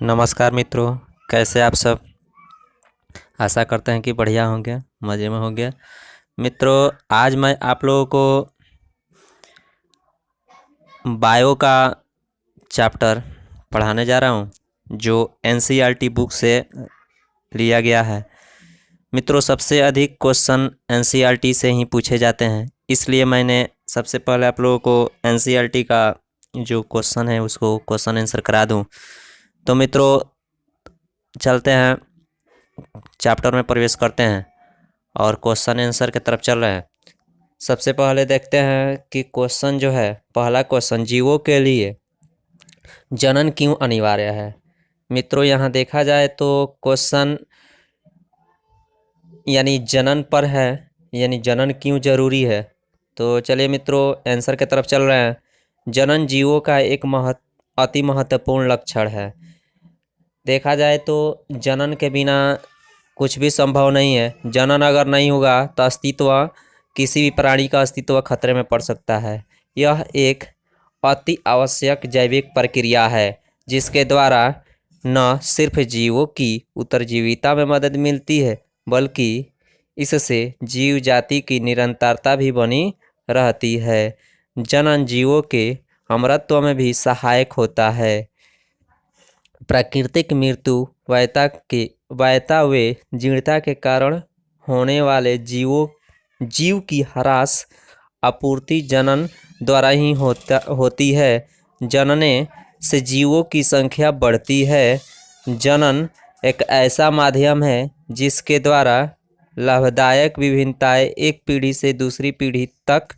नमस्कार मित्रों, कैसे आप सब। आशा करते हैं कि बढ़िया होंगे, मज़े में होंगे। मित्रों, आज मैं आप लोगों को बायो का चैप्टर पढ़ाने जा रहा हूं, जो एनसीईआरटी बुक से लिया गया है। मित्रों, सबसे अधिक क्वेश्चन एनसीईआरटी से ही पूछे जाते हैं, इसलिए मैंने सबसे पहले आप लोगों को एनसीईआरटी का जो क्वेश्चन है उसको क्वेश्चन आंसर करा दूं। तो मित्रों, चलते हैं, चैप्टर में प्रवेश करते हैं और क्वेश्चन आंसर की तरफ चल रहे हैं। सबसे पहले देखते हैं कि क्वेश्चन जो है, पहला क्वेश्चन, जीवों के लिए जनन क्यों अनिवार्य है। मित्रों, यहाँ देखा जाए तो क्वेश्चन यानी जनन पर है, यानी जनन क्यों जरूरी है। तो चलिए मित्रों, आंसर की तरफ चल रहे हैं। जनन जीवों का एक अति महत्वपूर्ण लक्षण है। देखा जाए तो जनन के बिना कुछ भी संभव नहीं है। जनन अगर नहीं होगा तो अस्तित्व, किसी भी प्राणी का अस्तित्व खतरे में पड़ सकता है। यह एक अति आवश्यक जैविक प्रक्रिया है जिसके द्वारा न सिर्फ जीवों की उत्तरजीविता में मदद मिलती है, बल्कि इससे जीव जाति की निरंतरता भी बनी रहती है। जनन जीवों के अमरत्व में भी सहायक होता है। प्राकृतिक मृत्यु, वैता व जीर्णता के कारण होने वाले जीव की ह्रास आपूर्ति जनन द्वारा ही होती है। जनने से जीवों की संख्या बढ़ती है। जनन एक ऐसा माध्यम है जिसके द्वारा लाभदायक विभिन्नताएं एक पीढ़ी से दूसरी पीढ़ी तक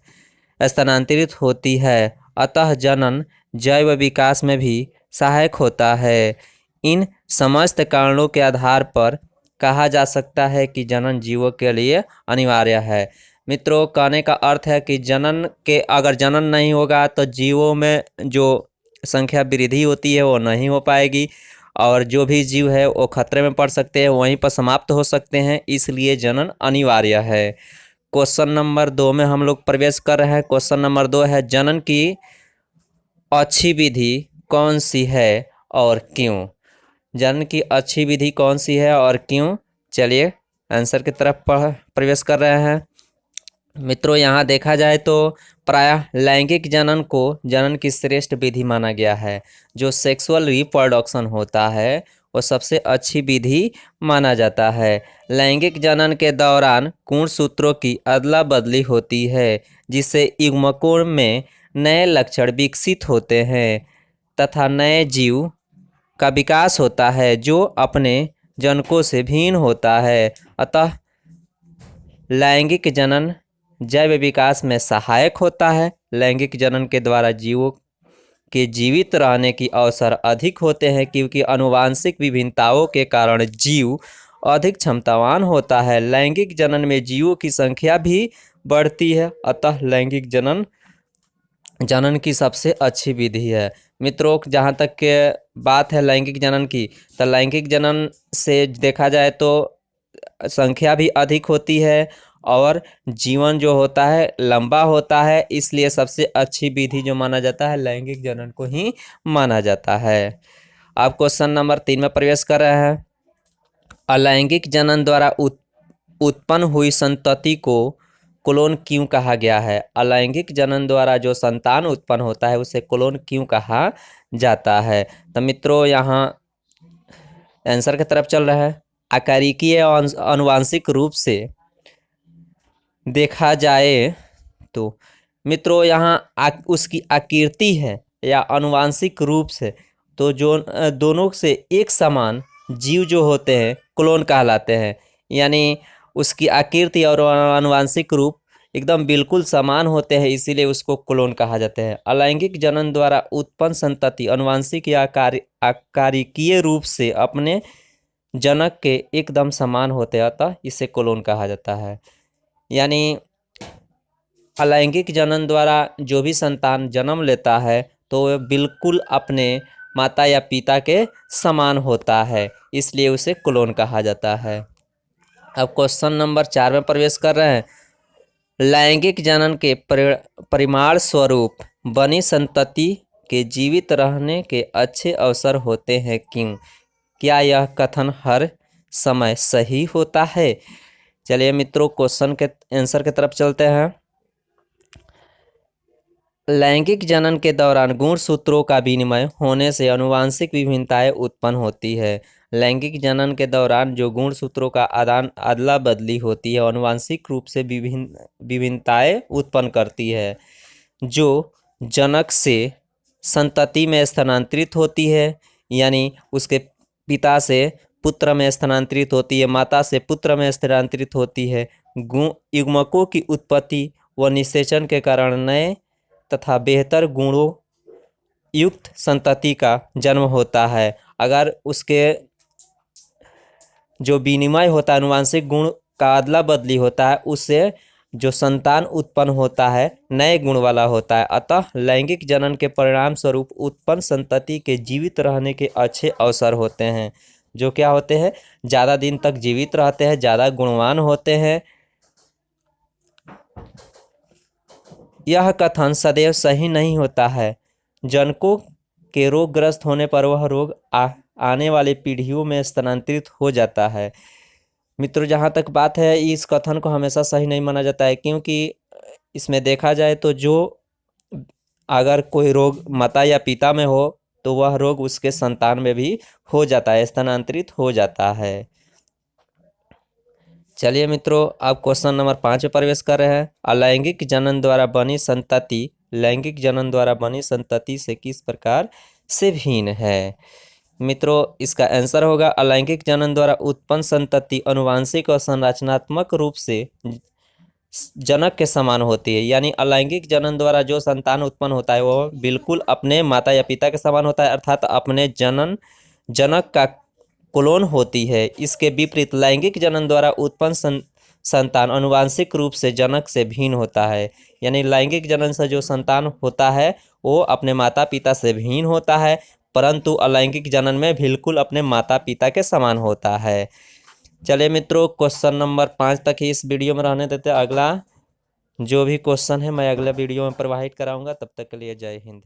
स्थानांतरित होती है। अतः जनन जैव विकास में भी सहायक होता है। इन समस्त कारणों के आधार पर कहा जा सकता है कि जनन जीवों के लिए अनिवार्य है। मित्रों, कहने का अर्थ है कि अगर जनन नहीं होगा तो जीवों में जो संख्या वृद्धि होती है वो नहीं हो पाएगी, और जो भी जीव है वो खतरे में पड़ सकते हैं, वहीं पर समाप्त हो सकते हैं। इसलिए जनन अनिवार्य है। क्वेश्चन नंबर 2 में हम लोग प्रवेश कर रहे हैं। क्वेश्चन नंबर 2 है, जनन की अच्छी विधि कौन सी है और क्यों। जनन की अच्छी विधि कौन सी है और क्यों। चलिए आंसर की तरफ प्रवेश कर रहे हैं। मित्रों, यहाँ देखा जाए तो प्रायः लैंगिक जनन को जनन की श्रेष्ठ विधि माना गया है। जो सेक्सुअल रिप्रोडक्शन होता है वो सबसे अच्छी विधि माना जाता है। लैंगिक जनन के दौरान गुणसूत्रों की अदला बदली होती है, जिससे युग्मकों में नए लक्षण विकसित होते हैं तथा नए जीव का विकास होता है जो अपने जनकों से भिन्न होता है। अतः लैंगिक जनन जैव विकास में सहायक होता है। लैंगिक जनन के द्वारा जीवों के जीवित रहने की अवसर अधिक होते हैं, क्योंकि आनुवांशिक विभिन्नताओं के कारण जीव अधिक क्षमतावान होता है। लैंगिक जनन में जीवों की संख्या भी बढ़ती है। अतः लैंगिक जनन की सबसे अच्छी विधि है। मित्रों, जहाँ तक के बात है लैंगिक जनन की, तो लैंगिक जनन से देखा जाए तो संख्या भी अधिक होती है और जीवन जो होता है लंबा होता है। इसलिए सबसे अच्छी विधि जो माना जाता है लैंगिक जनन को ही माना जाता है। अब क्वेश्चन नंबर 3 में प्रवेश कर रहे हैं। अलैंगिक जनन द्वारा उत्पन्न हुई संतति को क्लोन क्यों कहा गया है। अलैंगिक जनन द्वारा जो संतान उत्पन्न होता है उसे क्लोन क्यों कहा जाता है। तो मित्रों, यहाँ आंसर की तरफ चल रहा है। आकारिकीय आनुवांशिक रूप से देखा जाए तो मित्रों, यहाँ उसकी आकृति है या आनुवांशिक रूप से, तो जो दोनों से एक समान जीव जो होते हैं क्लोन कहलाते हैं। यानी उसकी आकृति और आनुवांशिक रूप एकदम बिल्कुल समान होते हैं, इसीलिए उसको क्लोन कहा जाता है। अलैंगिक जनन द्वारा उत्पन्न संतति आनुवांशिक या आकारिकीय रूप से अपने जनक के एकदम समान होते हैं, अतः इसे क्लोन कहा जाता है। यानी अलैंगिक जनन द्वारा जो भी संतान जन्म लेता है तो वह बिल्कुल अपने माता या पिता के समान होता है, इसलिए उसे क्लोन कहा जाता है। अब क्वेश्चन नंबर 4 में प्रवेश कर रहे हैं। लैंगिक जनन के परिमाण स्वरूप बनी संतति के जीवित रहने के अच्छे अवसर होते हैं। क्यों? क्या यह कथन हर समय सही होता है? चलिए मित्रों, क्वेश्चन के आंसर की तरफ चलते हैं। लैंगिक जनन के दौरान गुणसूत्रों का विनिमय होने से आनुवंशिक विभिन्नताएं उत्पन्न होती है। लैंगिक जनन के दौरान जो गुणसूत्रों का अदला बदली होती है, आनुवंशिक रूप से विभिन्नताएं उत्पन्न करती है, जो जनक से संतति में स्थानांतरित होती है, यानी उसके पिता से पुत्र में स्थानांतरित होती है, माता से पुत्र में स्थानांतरित होती है। युग्मकों की उत्पत्ति व निषेचन के कारण नए तथा बेहतर गुणों युक्त संतति का जन्म होता है। अगर उसके जो विनिमय होता है, आनुवंशिक गुण का अदला बदली होता है, उससे जो संतान उत्पन्न होता है नए गुण वाला होता है। अतः लैंगिक जनन के परिणाम स्वरूप उत्पन्न संतति के जीवित रहने के अच्छे अवसर होते हैं, जो क्या होते हैं, ज़्यादा दिन तक जीवित रहते हैं, ज़्यादा गुणवान होते हैं। यह कथन सदैव सही नहीं होता है। जनकों के रोगग्रस्त होने पर वह रोग आने वाली पीढ़ियों में स्थानांतरित हो जाता है। मित्रों, जहाँ तक बात है, इस कथन को हमेशा सही नहीं माना जाता है, क्योंकि इसमें देखा जाए तो जो अगर कोई रोग माता या पिता में हो तो वह रोग उसके संतान में भी हो जाता है, स्थानांतरित हो जाता है। चलिए मित्रों, अब क्वेश्चन नंबर 5 में प्रवेश कर रहे हैं। अलैंगिक जनन द्वारा बनी संतति लैंगिक जनन द्वारा बनी संतति से किस प्रकार से भिन्न है? मित्रों, इसका आंसर होगा अलैंगिक जनन द्वारा उत्पन्न संतति आनुवंशिक और संरचनात्मक रूप से जनक के समान होती है। यानी अलैंगिक जनन द्वारा जो संतान उत्पन्न होता है वो बिल्कुल अपने माता या पिता के समान होता है, अर्थात अपने जनक का क्लोन होती है। इसके विपरीत लैंगिक जनन द्वारा उत्पन्न संतान आनुवंशिक रूप से जनक से भिन्न होता है। यानी लैंगिक जनन से जो संतान होता है वो अपने माता पिता से भिन्न होता है, परंतु अलैंगिक जनन में बिल्कुल अपने माता पिता के समान होता है। चलिए मित्रों, क्वेश्चन नंबर 5 तक ही इस वीडियो में रहने देते हैं। अगला जो भी क्वेश्चन है मैं अगले वीडियो में प्रोवाइड कराऊंगा। तब तक के लिए जय हिंद।